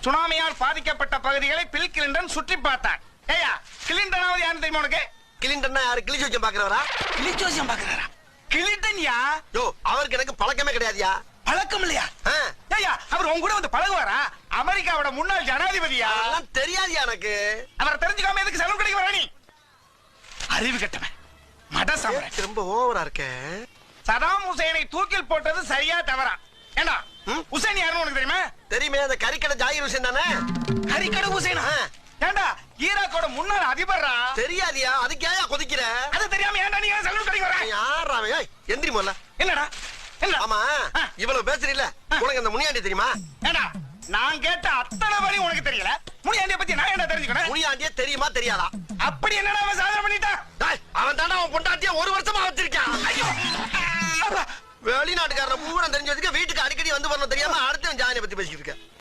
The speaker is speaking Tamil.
சுனாமியால் பாதிக்கப்பட்ட பகுதிகளை பில் கிளின்டன் சுற்றி பார்த்தார். ஏயா கிளின்டனாவது யாருன்னு தெரியுமா உனக்கு? கிளின்டன்னா யாரு? கிளி ஜோசியம் பாக்குறவரா? கிளி ஜோசியம் பாக்குறாரா? கிளின்டன் யா? யோ, அவருக்கு எனக்கு பழக்கமே கிடையாதுயா. பழக்கம் இல்லையா? ஏயா அவர் உங்க கூட வந்து பழகுவாரா? அமெரிக்காவோட முன்னாள் ஜனாதிபதியா? அதெல்லாம் தெரியாதுயா எனக்கு. அவரை தெரிஞ்சுக்காம எதுக்கு சலூன் கடைக்கு வர நீ? அறிவு கட்டவன் மட சாம்ராட். ரொம்ப ஓவரா இருக்க. சதாம் ஹுசைனை தூக்கில் போட்டது சரியா தவறா? ஏண்டா ஹுசைன் யாருன்னு உனக்கு தெரியுமா? தெரியுமே, அந்த கறிக்கடை ஜாகிர் ஹுசைன் தானே? கறிக்கடை ஹுசைனா? ஏண்டா ஈராக்கோட முன்னாள் அதிபர்ரா. தெரியாதியா? அதுக்கு ஏன் கொதிக்கிற? அது தெரியாம ஏண்டா நீ சலூன் கடைக்கு வர? யாரா அவன்? எந்திரி முதல்ல. என்னடா என்ன? ஆமா, இவ்வளவு பேசுறீல, உனக்கு அந்த முனியாண்டி தெரியுமா? ஏண்டா நான் கேட்ட அத்தனை வழி உனக்கு தெரியல. முனியாண்டிய பத்தி நான் என்ன தெரிஞ்சுக்கணும்? முனியாண்டிய தெரியுமா தெரியாதா? அப்படி என்னடா அவன் சாதனை பண்ணிட்டான்? அவன் தானே அவன் பொண்டாட்டிய 1 வருஷமா வச்சிருக்கான். ஐயோ, வெளிநாட்டுக்காரன் பூரா தெரிஞ்சு வச்சுக்க, வீட்டுக்கு அடிக்கடி வந்து பண்ண தெரியாம அடுத்த ஜாதியை பத்தி பேசிட்டு இருக்க.